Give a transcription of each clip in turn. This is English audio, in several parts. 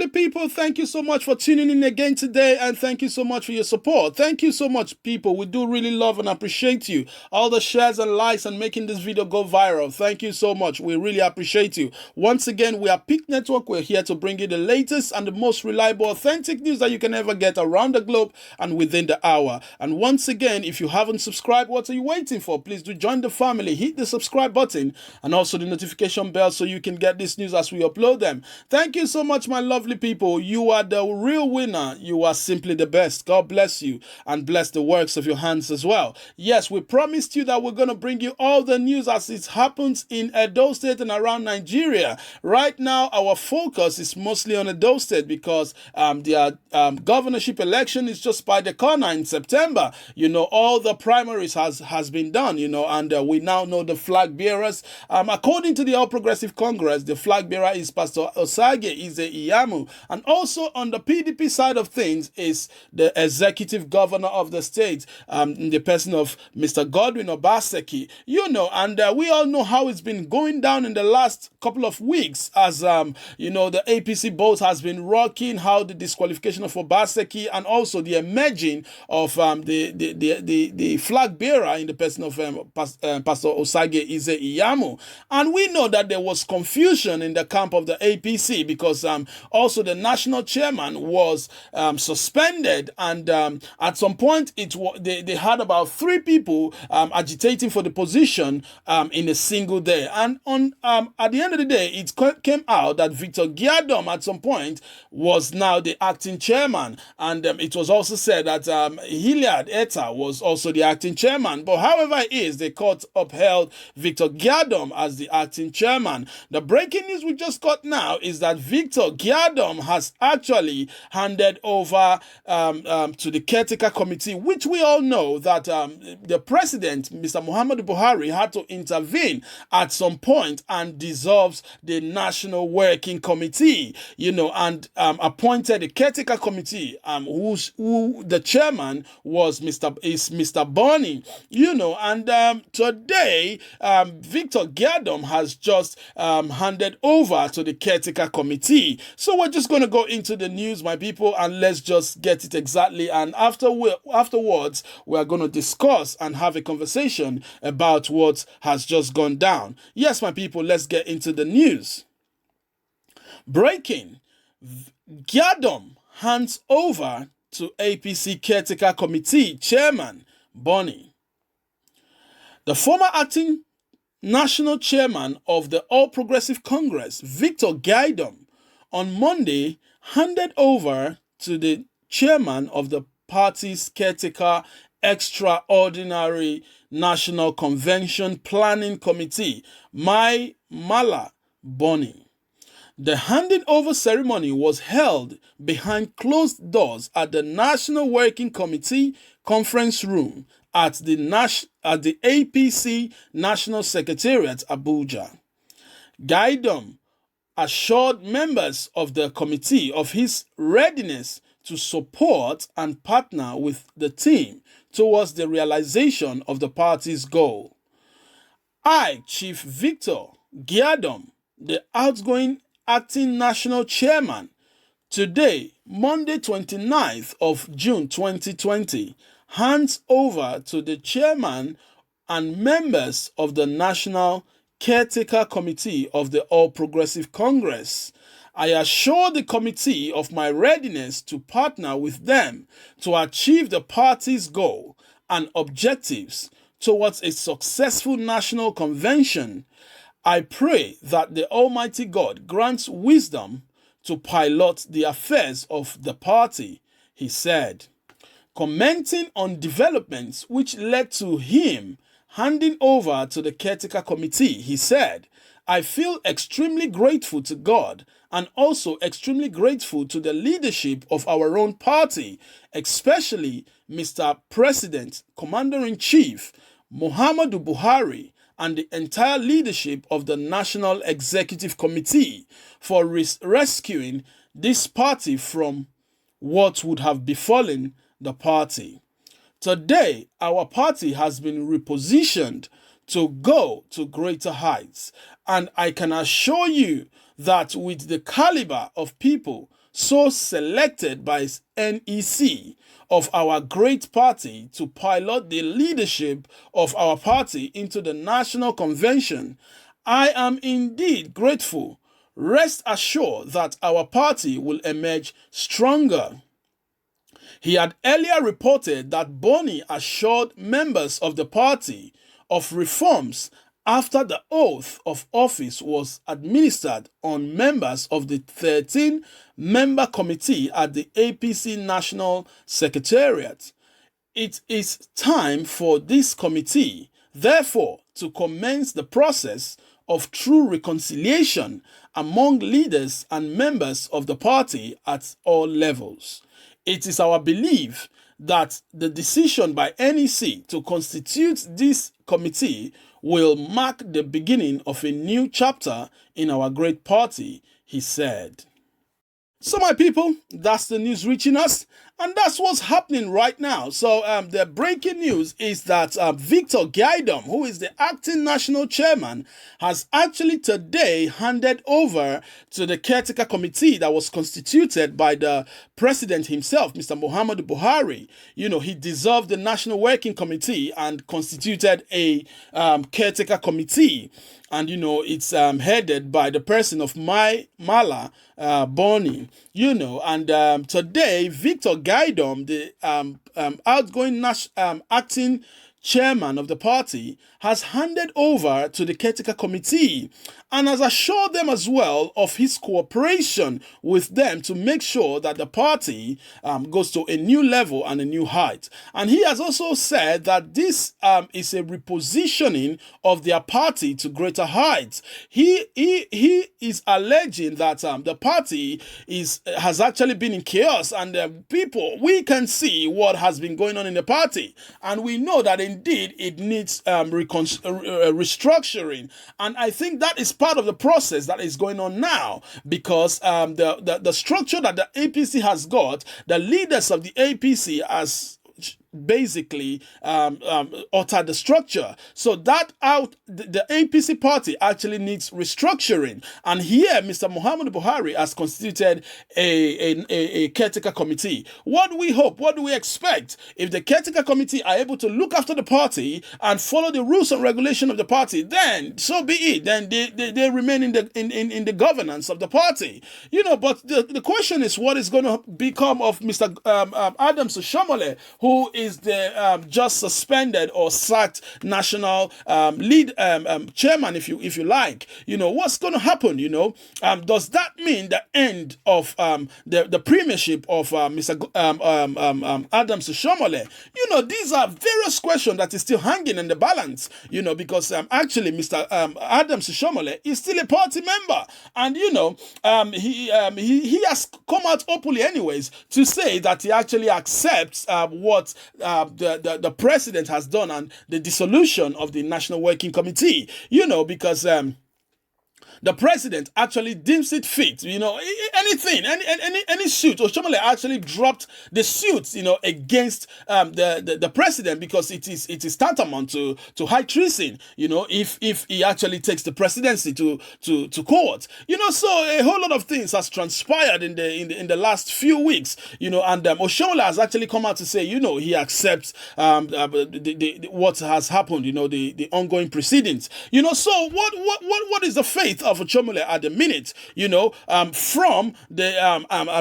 lovely people, thank you so much for tuning in again today, and thank you so much for your support. Thank you so much, people. We do really love and appreciate you. All the shares and likes and making this video go viral. Thank you so much. We really appreciate you. Once again, we are Peak Network. We're here to bring you the latest and the most reliable, authentic news that you can ever get around the globe and within the hour. And once again, if you haven't subscribed, what are you waiting for? Please do join the family. Hit the subscribe button and also the notification bell so you can get this news as we upload them. Thank you so much, my lovely people. You are the real winner. You are simply the best. God bless you and bless the works of your hands as well. Yes, we promised you that we're going to bring you all the news as it happens in Edo State and around Nigeria. Right now, our focus is mostly on Edo State because the governorship election is just by the corner in September. You know, all the primaries has been done, you know, and we now know the flag bearers. According to the All Progressive Congress, the flag bearer is Pastor Osage Iyamu, and also on the PDP side of things is the executive governor of the state, in the person of Mr. Godwin Obaseki. You know, and we all know how it's been going down in the last couple of weeks as you know, the APC boat has been rocking, how the disqualification of Obaseki and also the emerging of the flag bearer in the person of Pastor Osage Iyamu. And we know that there was confusion in the camp of the APC because also the national chairman was suspended, and at some point they had about 3 people agitating for the position in a single day. And on at the end of the day, it came out that Victor Giadom at some point was now the acting chairman, and it was also said that Hilliard Etta was also the acting chairman. But however it is, the court upheld Victor Giadom as the acting chairman. The breaking news we just got now is that Victor Giadom has actually handed over to the Caretaker committee, which we all know that the president, Mr. Muhammadu Buhari, had to intervene at some point and dissolves the National Working Committee, you know, and appointed the Caretaker committee, who the chairman was Mr. Bonny, you know, and today Victor Giadom has just handed over to the Caretaker committee. So we're just going to go into the news, my people, and let's just get it exactly. And afterwards, we're going to discuss and have a conversation about what has just gone down. Yes, my people, let's get into the news. Breaking: Giadom hands over to APC Caretaker Committee Chairman Bonny. The former acting national chairman of the All Progressive Congress, Victor Giadom, on Monday handed over to the chairman of the party's Caretaker Extraordinary National Convention Planning Committee, Mai Mala Bonny. The handing over ceremony was held behind closed doors at the National Working Committee conference room at the APC National Secretariat, Abuja. Giadom assured members of the committee of his readiness to support and partner with the team towards the realization of the party's goal. I, Chief Victor Giadom, the outgoing acting national chairman, today, Monday 29th of June 2020, hands over to the chairman and members of the National Caretaker Committee of the All Progressive Congress. I assure the committee of my readiness to partner with them to achieve the party's goal and objectives towards a successful national convention. I pray that the Almighty God grants wisdom to pilot the affairs of the party, he said. Commenting on developments which led to him handing over to the Caretaker Committee, he said, I feel extremely grateful to God and also extremely grateful to the leadership of our own party, especially Mr. President, Commander-in-Chief, Muhammadu Buhari, and the entire leadership of the National Executive Committee for rescuing this party from what would have befallen the party. Today, our party has been repositioned to go to greater heights, and I can assure you that with the caliber of people so selected by NEC of our great party to pilot the leadership of our party into the National Convention. I am indeed grateful. Rest assured that our party will emerge stronger. He had earlier reported that Boni assured members of the party of reforms after the oath of office was administered on members of the 13-member committee at the APC National Secretariat. It is time for this committee, therefore, to commence the process of true reconciliation among leaders and members of the party at all levels. It is our belief that the decision by NEC to constitute this committee will mark the beginning of a new chapter in our great party, he said. So my people, that's the news reaching us, and that's what's happening right now. So the breaking news is that Victor Giadom, who is the acting national chairman, has actually today handed over to the Caretaker committee that was constituted by the president himself, Mr. Muhammadu Buhari. You know, he dissolved the National Working Committee and constituted a Caretaker committee. And, you know, it's headed by the person of Mala Boni, you know. And today, Victor Giadom, the outgoing acting chairman of the party, has handed over to the Caretaker committee and has assured them as well of his cooperation with them to make sure that the party goes to a new level and a new height. And he has also said that this is a repositioning of their party to greater heights. He is alleging that the party has actually been in chaos, and people, we can see what has been going on in the party, and we know that indeed it needs restructuring. And I think that is part of the process that is going on now, because the structure that the APC has got, the leaders of the APC as basically altered the structure. So that the APC party actually needs restructuring. And here, Mr. Muhammadu Buhari has constituted a Caretaker committee. What do we hope? What do we expect? If the Caretaker committee are able to look after the party and follow the rules and regulation of the party, then so be it. Then they remain in the governance of the party. You know, but the question is, what is going to become of Mr. Adams Oshiomhole, who is the just suspended or sacked national lead chairman, if you like? You know, what's going to happen? You know, does that mean the end of the premiership of Mr. Adams Oshiomhole? You know, these are various questions that is still hanging in the balance. You know, because actually Mr. Adams Oshiomhole is still a party member, and you know, he has come out openly anyways to say that he actually accepts what the president has done and the dissolution of the National Working Committee, you know, because the president actually deems it fit, you know, anything, any suit. Oshiomhole actually dropped the suit, you know, against the president, because it is tantamount to high treason, you know, if he actually takes the presidency to court, you know. So a whole lot of things has transpired in the last few weeks, you know, and Oshiomhole has actually come out to say, you know, he accepts what has happened, you know, the ongoing proceedings, you know. So what is the faith of Oshiomhole at the minute, you know, from the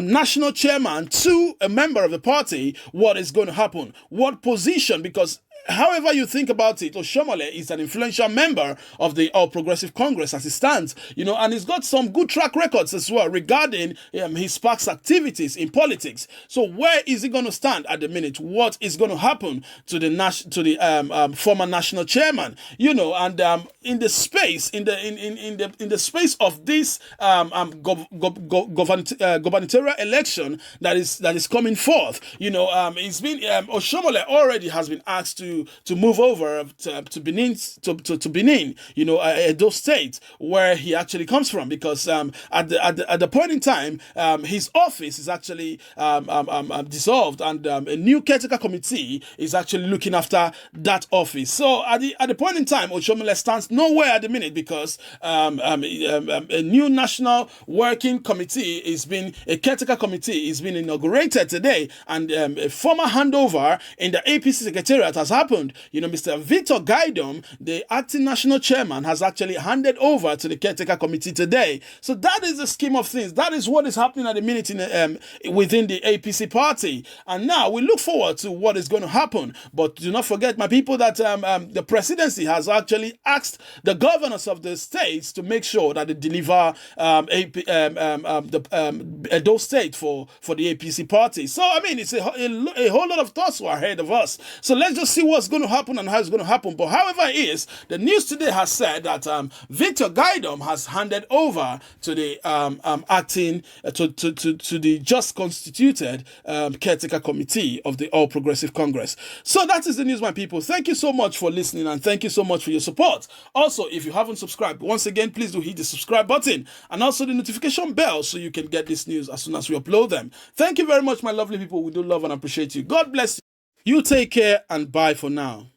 national chairman to a member of the party? What is going to happen? What position? Because however you think about it, Oshiomhole is an influential member of the All Progressive Congress as it stands, you know, and he's got some good track records as well regarding his past activities in politics. So where is he going to stand at the minute? What is going to happen to the former national chairman? You know, and in the space space of this gubernatorial election that is coming forth, you know, it's been Oshiomhole already has been asked to to move over to Benin, to Benin, Edo State, where he actually comes from, because at the point in time, his office is actually dissolved, and a new caretaker committee is actually looking after that office. So at the point in time, Oshomole stands nowhere at the minute, because a new national working committee a caretaker committee is being inaugurated today, and a former handover in the APC secretariat has happened. Mr. Victor Giadom, the acting national chairman, has actually handed over to the caretaker committee today. So that is the scheme of things. That is what is happening at the minute within the APC party. And now we look forward to what is going to happen. But do not forget, my people, that the presidency has actually asked the governors of the states to make sure that they deliver Edo State for the APC party. So, I mean, it's a whole lot of thoughts are ahead of us. So let's just see what's going to happen and how it's going to happen. But however it is, the news today has said that Victor Giadom has handed over to the acting to the just constituted caretaker committee of the All Progressive Congress. So that is the news, my people. Thank you so much for listening, and thank you so much for your support. Also, if you haven't subscribed, once again, please do hit the subscribe button and also the notification bell so you can get this news as soon as we upload them. Thank you very much, my lovely people. We do love and appreciate you. God bless you. You take care, and bye for now.